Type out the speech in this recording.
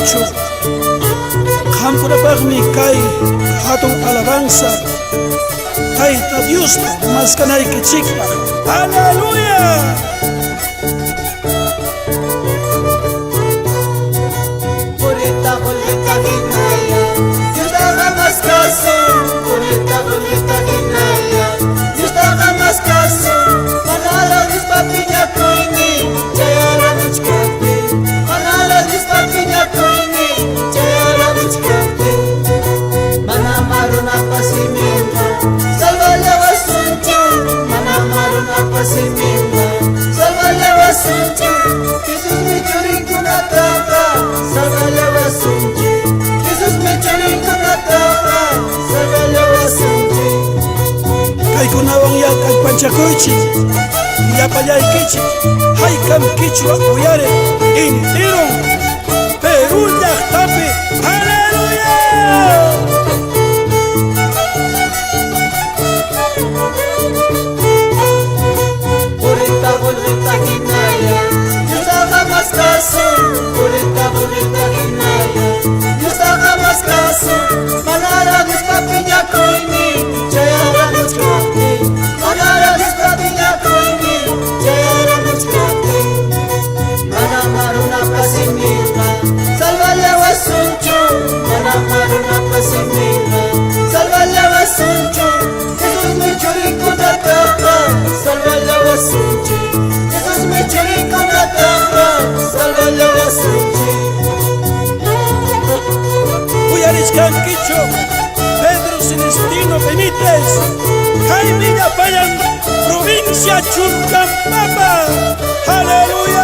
Kichu Qamkunapaqmi kay hatun alabanza Tayta Diosta maskanaykichikpaq. ¡Aleluya! Boleta, boleta, guinaya, Dios te haga más caso. Boleta, boleta, guinaya, Dios te haga más caso. Manala dispapiña coini, chayara muchkate. Manala dispapiña coini, chayara muchkate. Mana maruna pasimenta, salva la basuncha. Mana maruna pasimenta, salva la basuncha. Jesús mi churicuna tapa, salva la basuncha. Jesús mi churicuna tapa, salva la basuncha. Kaykunawan panchakuychik yapallaykichik haykam Kichwa uyare intiron Perú llaqtapi. ¡Aleluya! Boleta, boleta, guinaya, Dios haga más caso. Boleta, boleta, guinaya, Dios haga más caso. Manara dispapiña coini, chayara muchkate. Manara dispapiña coini, chayara muchkate. Mana maruna pasimita, salva la basuncho. Mana maruna pasimita, salva la basuncho. Jesús mi churico na tapa, salva la basuncho. Jesús mi churico na tapa, salva la basuncho. Uyarishkan Kichu Pedro Celestino Benítez Kay Villapallan provincia Churcampapa. ¡Aleluya!